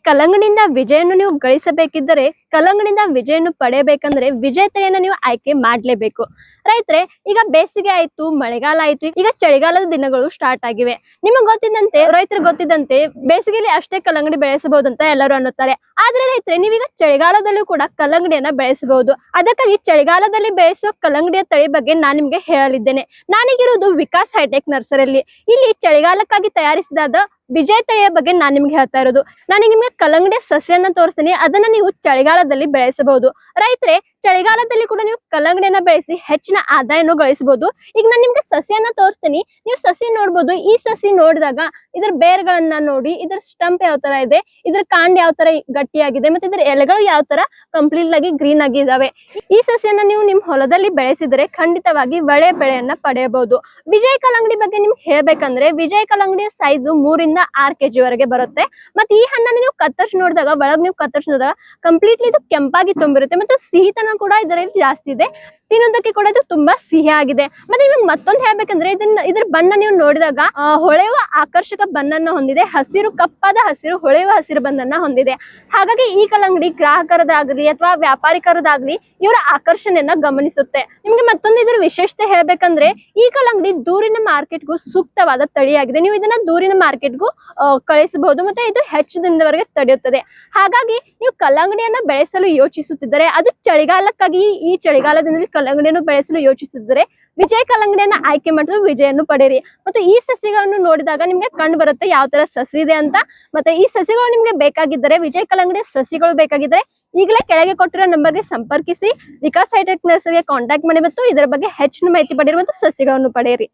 ಕಲ್ಲಂಗಡಿಯಿಂದ ವಿಜಯನ್ನು ನೀವು ಗಳಿಸಬೇಕಿದ್ದರೆ, ಕಲ್ಲಂಗಡಿಯಿಂದ ವಿಜಯನ್ನು ಪಡೆಯಬೇಕಂದ್ರೆ ವಿಜಯ ತಳಿಯನ್ನ ನೀವು ಆಯ್ಕೆ ಮಾಡಲೇಬೇಕು. ರೈತರೆ, ಈಗ ಬೇಸಿಗೆ ಆಯ್ತು, ಮಳೆಗಾಲ ಆಯ್ತು, ಈಗ ಚಳಿಗಾಲದ ದಿನಗಳು ಸ್ಟಾರ್ಟ್ ಆಗಿವೆ. ನಿಮಗೆ ಗೊತ್ತಿದ್ದಂತೆ, ರೈತರಿಗೆ ಗೊತ್ತಿದ್ದಂತೆ ಬೇಸಿಗೆಯಲ್ಲಿ ಅಷ್ಟೇ ಕಲ್ಲಂಗಡಿ ಬೆಳೆಸಬಹುದಂತ ಎಲ್ಲರೂ ಅನ್ನುತ್ತಾರೆ. ಆದ್ರೆ ರೈತರೆ, ನೀವೀಗ ಚಳಿಗಾಲದಲ್ಲೂ ಕೂಡ ಕಲ್ಲಂಗಡಿಯನ್ನ ಬೆಳೆಸಬಹುದು. ಅದಕ್ಕಾಗಿ ಚಳಿಗಾಲದಲ್ಲಿ ಬೆಳೆಸುವ ಕಲ್ಲಂಗಡಿಯ ತಳಿ ಬಗ್ಗೆ ನಾನು ನಿಮ್ಗೆ ಹೇಳಲಿದ್ದೇನೆ. ನಾನೀಗಿರುವುದು ವಿಕಾಸ್ ಹೈಟೆಕ್ ನರ್ಸರಿಯಲ್ಲಿ. ಇಲ್ಲಿ ಚಳಿಗಾಲಕ್ಕಾಗಿ ತಯಾರಿಸಿದಾದ ವಿಜಯ ತಳಿಯ ಬಗ್ಗೆ ನಾನು ನಿಮ್ಗೆ ಹೇಳ್ತಾ ಇರೋದು. ನಾನು ನಿಮ್ಗೆ ಕಲ್ಲಂಗಡಿಯ ಸಸ್ಯನ ತೋರಿಸ್ತೀನಿ, ಅದನ್ನ ನೀವು ಚಳಿಗಾಲದಲ್ಲಿ ಬೆಳೆಸಬಹುದು. ರೈತರೆ, ಚಳಿಗಾಲದಲ್ಲಿ ಕೂಡ ನೀವು ಕಲ್ಲಂಗಡಿಯನ್ನ ಬೆಳೆಸಿ ಹೆಚ್ಚಿನ ಆದಾಯವನ್ನು ಗಳಿಸಬಹುದು. ಈಗ ನಾನು ನಿಮ್ಗೆ ಸಸ್ಯನ ತೋರಿಸ್ತೀನಿ, ನೀವು ಸಸಿ ನೋಡ್ಬೋದು. ಈ ಸಸಿ ನೋಡಿದಾಗ ಇದರ ಬೇರ್ಗಳನ್ನ ನೋಡಿ, ಇದರ ಸ್ಟಂಪ್ ಯಾವ ತರ ಇದೆ, ಇದರ ಕಾಂಡ ಯಾವ ತರ ಗಟ್ಟಿಯಾಗಿದೆ, ಮತ್ತೆ ಇದರ ಎಲೆಗಳು ಯಾವ ತರ ಕಂಪ್ಲೀಟ್ ಆಗಿ ಗ್ರೀನ್ ಆಗಿ ಇದಾವೆ. ಈ ಸಸಿಯನ್ನ ನೀವು ನಿಮ್ ಹೊಲದಲ್ಲಿ ಬೆಳೆಸಿದರೆ ಖಂಡಿತವಾಗಿ ಒಳ್ಳೆ ಬೆಳೆಯನ್ನ ಪಡೆಯಬಹುದು. ವಿಜಯ ಕಲ್ಲಂಗಡಿ ಬಗ್ಗೆ ನಿಮ್ಗೆ ಹೇಳ್ಬೇಕಂದ್ರೆ, ವಿಜಯ ಕಲ್ಲಂಗಡಿಯ ಸೈಜು 3 ರಿಂದ 6 kg ವರೆಗೆ ಬರುತ್ತೆ. ಮತ್ತೆ ಈ ಹಣ್ಣನ್ನು ನೀವು ಕತ್ತರಿಸಿ ನೋಡಿದಾಗ, ಒಳಗ್ ನೀವು ಕತ್ತರಿಸಿದಾಗ ಕಂಪ್ಲೀಟ್ಲಿ ಇದು ಕೆಂಪಾಗಿ ತುಂಬಿರುತ್ತೆ. ಮತ್ತು ಸಿಹಿತನ ಕೂಡ ಇದರಲ್ಲಿ ಜಾಸ್ತಿ ಇದೆ. ತಿನ್ನೋದಕ್ಕೆ ಕೂಡ ಇದು ತುಂಬಾ ಸಿಹಿ ಆಗಿದೆ. ಮತ್ತೆ ಇವಾಗ ಮತ್ತೊಂದು ಹೇಳ್ಬೇಕಂದ್ರೆ, ಇದ್ರ ಬಣ್ಣ ನೀವು ನೋಡಿದಾಗ ಹೊಳೆಯುವ ಆಕರ್ಷಕ ಬಣ್ಣನ ಹೊಂದಿದೆ. ಹಸಿರು, ಕಪ್ಪಾದ ಹಸಿರು, ಹೊಳೆಯುವ ಹಸಿರು ಬಣ್ಣನ ಹೊಂದಿದೆ. ಹಾಗಾಗಿ ಈ ಕಲ್ಲಂಗಡಿ ಗ್ರಾಹಕರದಾಗ್ಲಿ ಅಥವಾ ವ್ಯಾಪಾರಿಕರದಾಗ್ಲಿ ಇವರ ಆಕರ್ಷಣೆಯನ್ನ ಗಮನಿಸುತ್ತೆ. ನಿಮ್ಗೆ ಮತ್ತೊಂದು ಇದರ ವಿಶೇಷತೆ ಹೇಳ್ಬೇಕಂದ್ರೆ, ಈ ಕಲ್ಲಂಗಡಿ ದೂರಿನ ಮಾರ್ಕೆಟ್ಗೂ ಸೂಕ್ತವಾದ ತಳಿಯಾಗಿದೆ. ನೀವು ಇದನ್ನ ದೂರಿನ ಮಾರ್ಕೆಟ್ಗೂ ಕಳಿಸಬಹುದು. ಮತ್ತೆ ಇದು ಹೆಚ್ಚು ದಿನದವರೆಗೆ ತಡೆಯುತ್ತದೆ. ಹಾಗಾಗಿ ನೀವು ಕಲ್ಲಂಗಡಿಯನ್ನ ಬೆಳೆಸಲು ಯೋಚಿಸುತ್ತಿದ್ದರೆ, ಅದು ಚಳಿಗಾಲಕ್ಕಾಗಿ ಈ ಚಳಿಗಾಲದಲ್ಲಿ ಕಲ್ಲಂಗಡಿಯನ್ನು ಬೆಳೆಸಲು ಯೋಚಿಸಿದರೆ ವಿಜಯ ಕಲ್ಲಂಗಡಿಯನ್ನ ಆಯ್ಕೆ ಮಾಡಿದ್ರು ವಿಜಯನ್ನು ಪಡೆಯಿರಿ. ಮತ್ತು ಈ ಸಸಿಗಳನ್ನು ನೋಡಿದಾಗ ನಿಮ್ಗೆ ಕಂಡು ಬರುತ್ತೆ ಯಾವ ತರ ಸಸಿ ಇದೆ ಅಂತ. ಮತ್ತೆ ಈ ಸಸಿಗಳು ನಿಮ್ಗೆ ಬೇಕಾಗಿದ್ದರೆ, ವಿಜಯ ಕಲ್ಲಂಗಡಿಯ ಸಸಿಗಳು ಬೇಕಾಗಿದ್ದರೆ ಈಗಲೇ ಕೆಳಗೆ ಕೊಟ್ಟಿರೋ ನಂಬರ್ಗೆ ಸಂಪರ್ಕಿಸಿ ವಿಕಾಸ್ ಹೈಟೆಕ್ ನರ್ಸರಿಗೆ ಕಾಂಟ್ಯಾಕ್ಟ್ ಮಾಡಿ ಮತ್ತು ಇದರ ಬಗ್ಗೆ ಹೆಚ್ಚಿನ ಮಾಹಿತಿ ಪಡೆಯಿರಿ ಮತ್ತು ಸಸಿಗಳನ್ನು ಪಡೆಯಿರಿ.